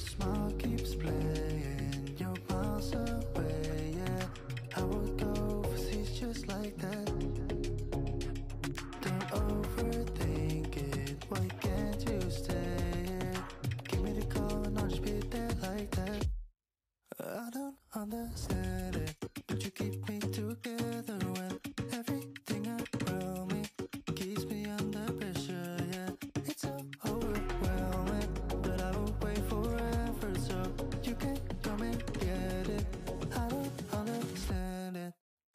smile keeps playing, you're miles away, yeah. I would go overseas just like that. Don't overthink it, why can't you stay here? Give me the call and I'll just be there like that. I don't understand it, but you keep me together when everything around me keeps me under pressure, yeah. It's so overwhelming, but I will wait forever so you can come and get it. I don't understand it,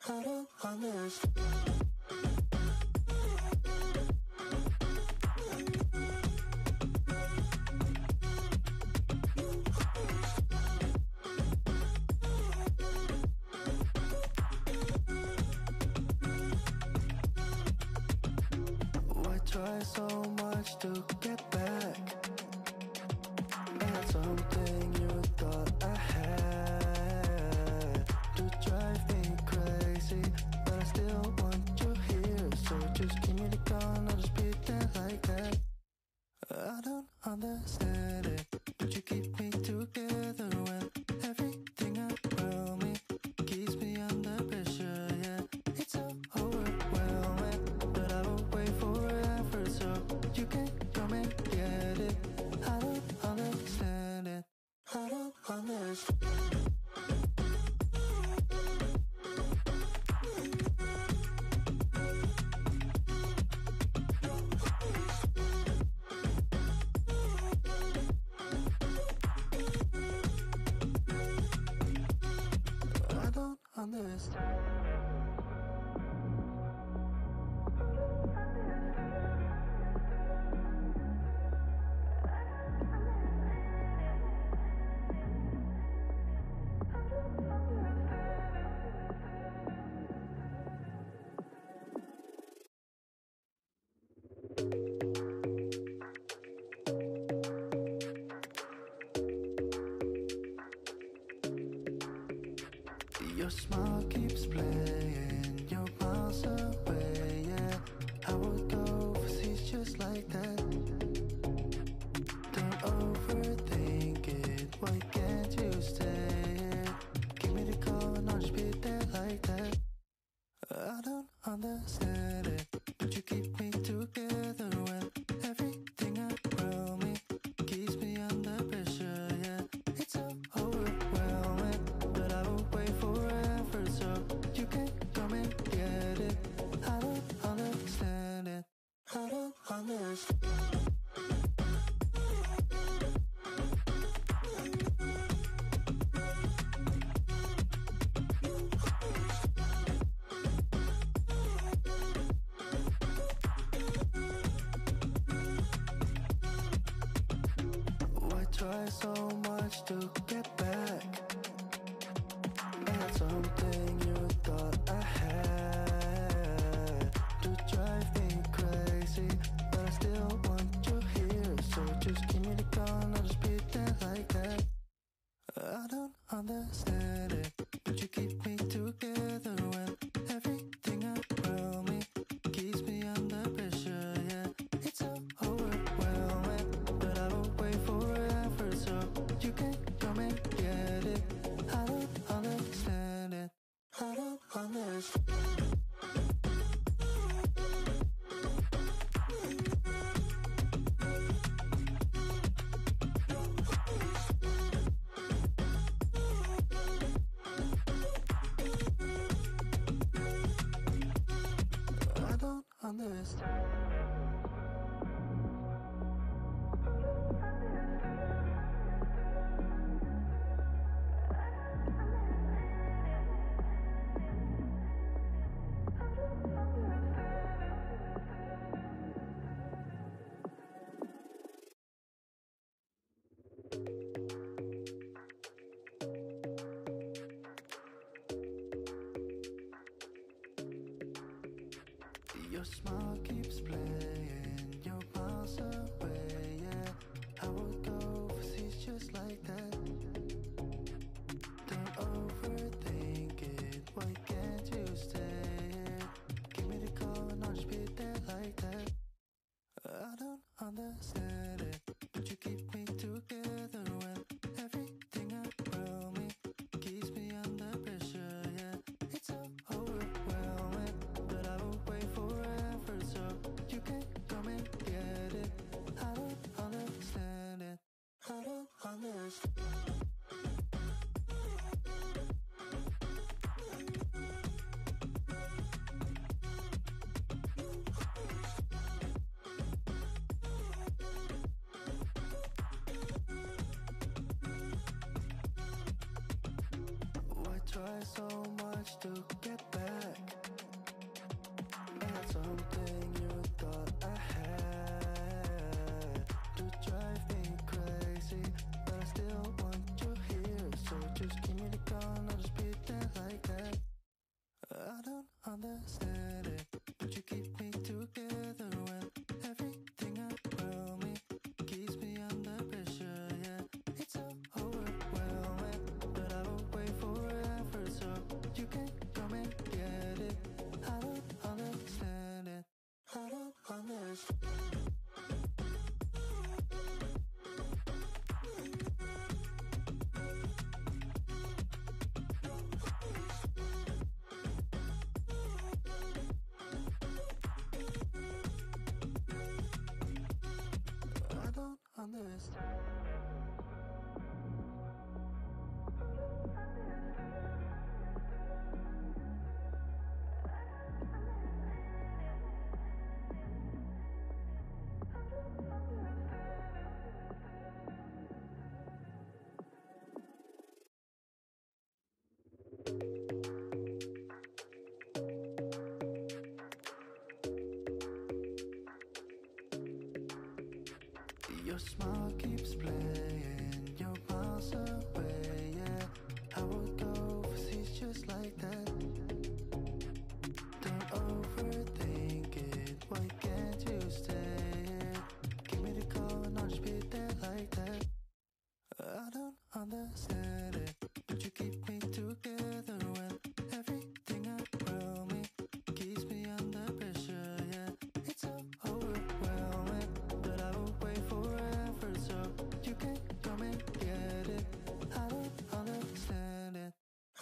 I don't understand. Try so much to get back. That's something you thought I had to drive me crazy, but I still want you here. So just give me the gun, I'll just be there like that. I don't understand it, but you keep me together when everything around me keeps me under pressure, yeah. It's so overwhelming, but I will wait forever so you can come and get it. I don't understand it, I don't understand. I don't understand. Your smile keeps playing, you're miles away, yeah. I would go overseas just like that. Don't overthink it, why can't you stay here? Give me the call and I'll just be there like that. I don't understand it, but you keep me together when everything around me keeps me under pressure, yeah. It's so overwhelming, but I will wait forever so you can come and get it. I don't understand it, I don't understand. Why try so much to get back? That's something you thought I had to drive me crazy, but I still want you here. So just give me the gun, I'll just be there like that. I don't understand it, but you keep me together when everything around me keeps me under pressure, yeah. It's so overwhelming, but I will wait forever so you can come and get it. I don't understand it, I don't understand. I don't understand. Your smile keeps playing, you're miles away, yeah. I would go overseas just like that. Don't overthink it, why can't you stay here? Give me the call and I'll just be there like that. I don't understand it, but you keep me together when understand it, but you keep me together when everything around me keeps me under pressure. Yeah, it's so overwhelming, but I will wait forever so you can come and get it. I don't understand it. I don't understand. I don't understand. Your smile keeps playing, you're miles away, yeah. I would go overseas just like that. Don't overthink it, why can't you stay here? Give me the call and I'll just be there like that. I don't understand it, but you keep me together when everything around me keeps me under pressure, yeah. It's so overwhelming, but I will wait forever so you can come and get it. I don't understand it.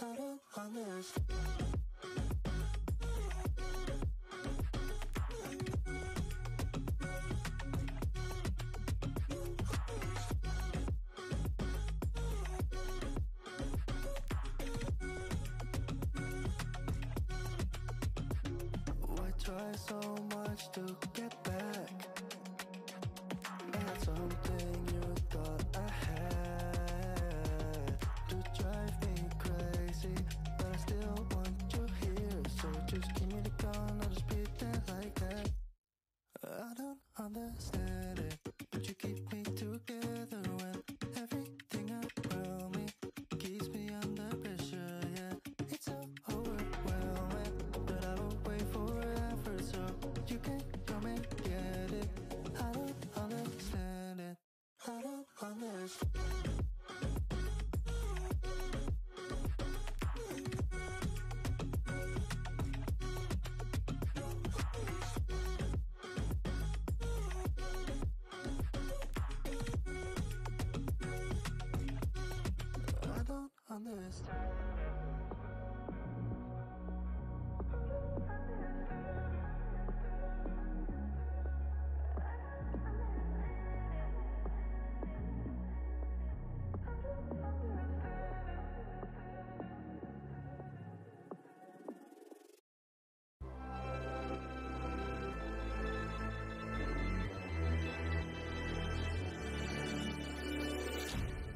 I don't understand. Why try so much to get back? That's something you thought I had to drive me crazy, but I still want you here. So just give me the call and I'll just be there like that. I don't understand it, but you keep me together when everything around me keeps me under pressure. Yeah, it's so overwhelming, but I will wait forever so you can come and get it. I don't understand it. I don't understand. I don't understand.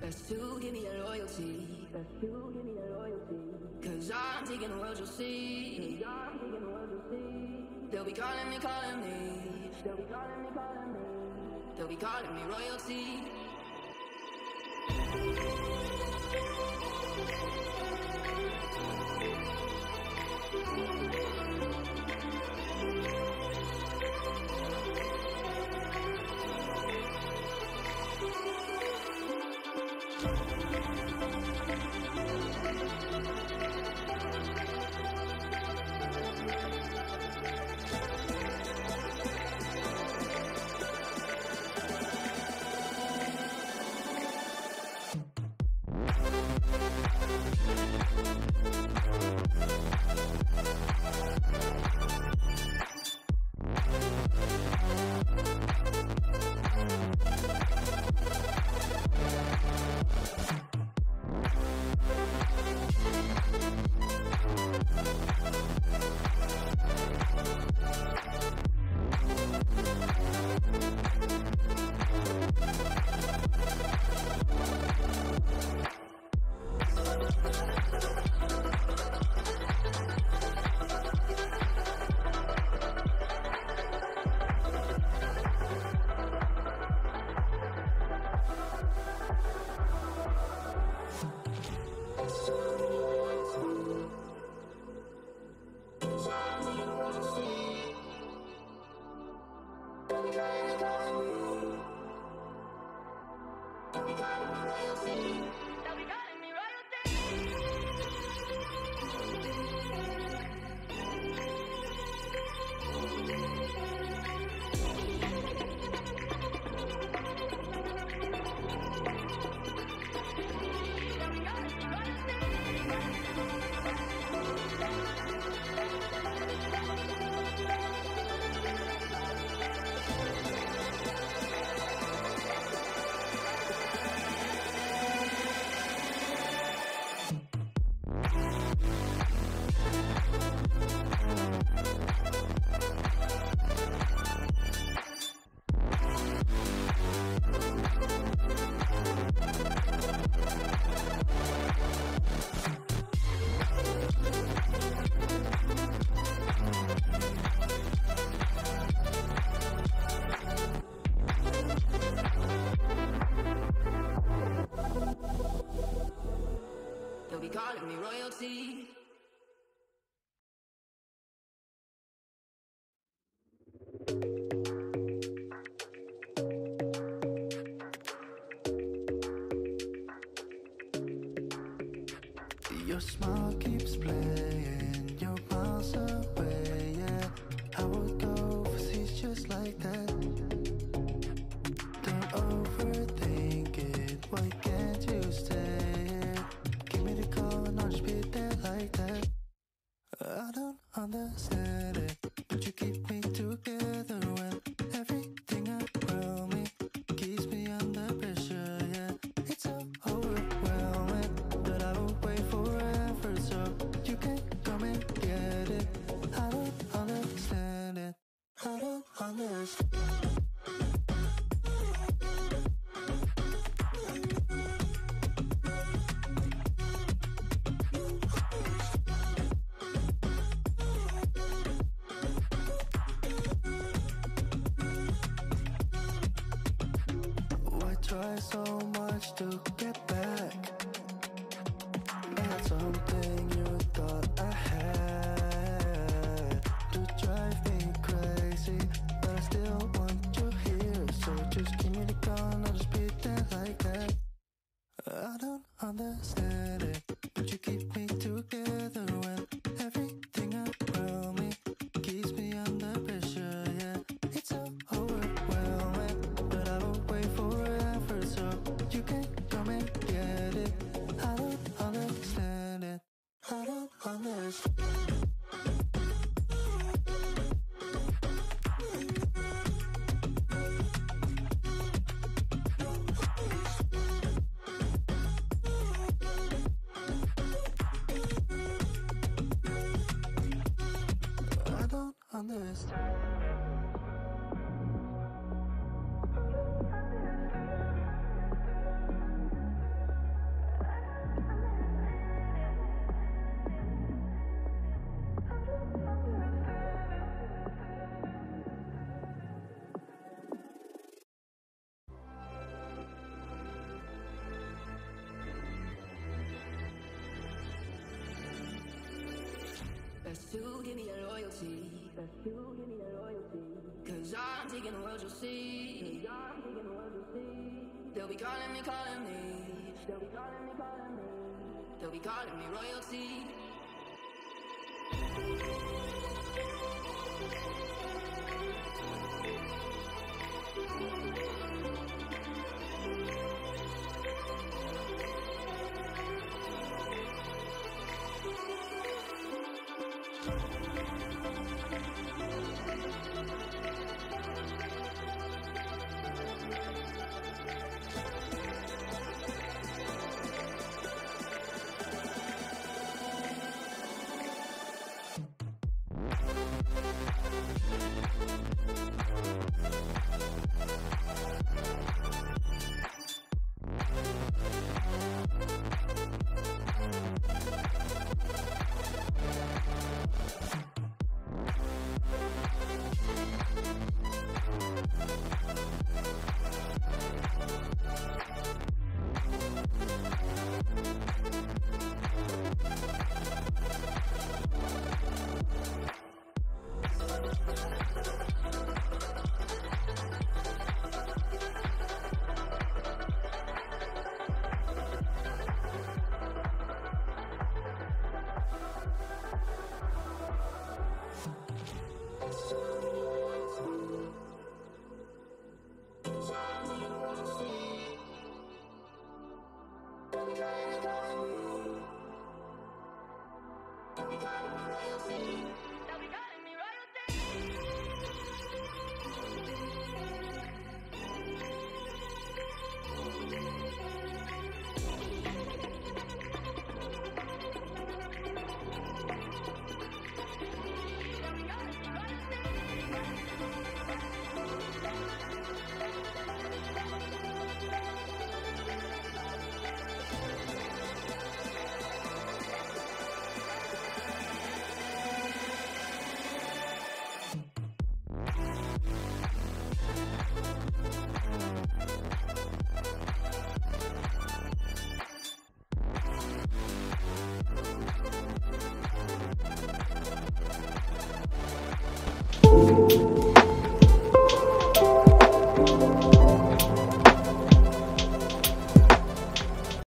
Best to give me your loyalty. Best to give me your loyalty. Cause I'm taking the world, you'll see. Cause I'm taking the world, you'll see. They'll be calling me, calling me. They'll be calling me, calling me. They'll be calling me royalty. calling me, calling me. They'll be calling me royalty. They'll be calling me royalty. They'll be calling me royalty. Your smile keeps playing, you're miles away, yeah. I would go overseas just like that. Don't overthink it, why can't you stay here? Give me the call and I'll just be there like that. I don't understand it, but you keep me together when everything around me keeps me under pressure, yeah. It's so overwhelming that I will wait forever so you can come and get it. I don't understand it, I don't understand. Why try so much to get back? I had something you thought I had to drive me crazy, but I still want you here. So just give me the call and I'll just be there like that. I don't understand it, but you keep me together when everything around me keeps me under pressure, yeah. It's so overwhelming that I will wait forever so you can come and get it. I don't understand it, I don't understand. I don't understand. Best to give me your loyalty. Best to give me your loyalty. Cause I'm taking the world, you'll see. Cause I'm taking the world, you'll see. They'll be calling me, calling me. They'll be calling me, calling me. They'll be calling me royalty.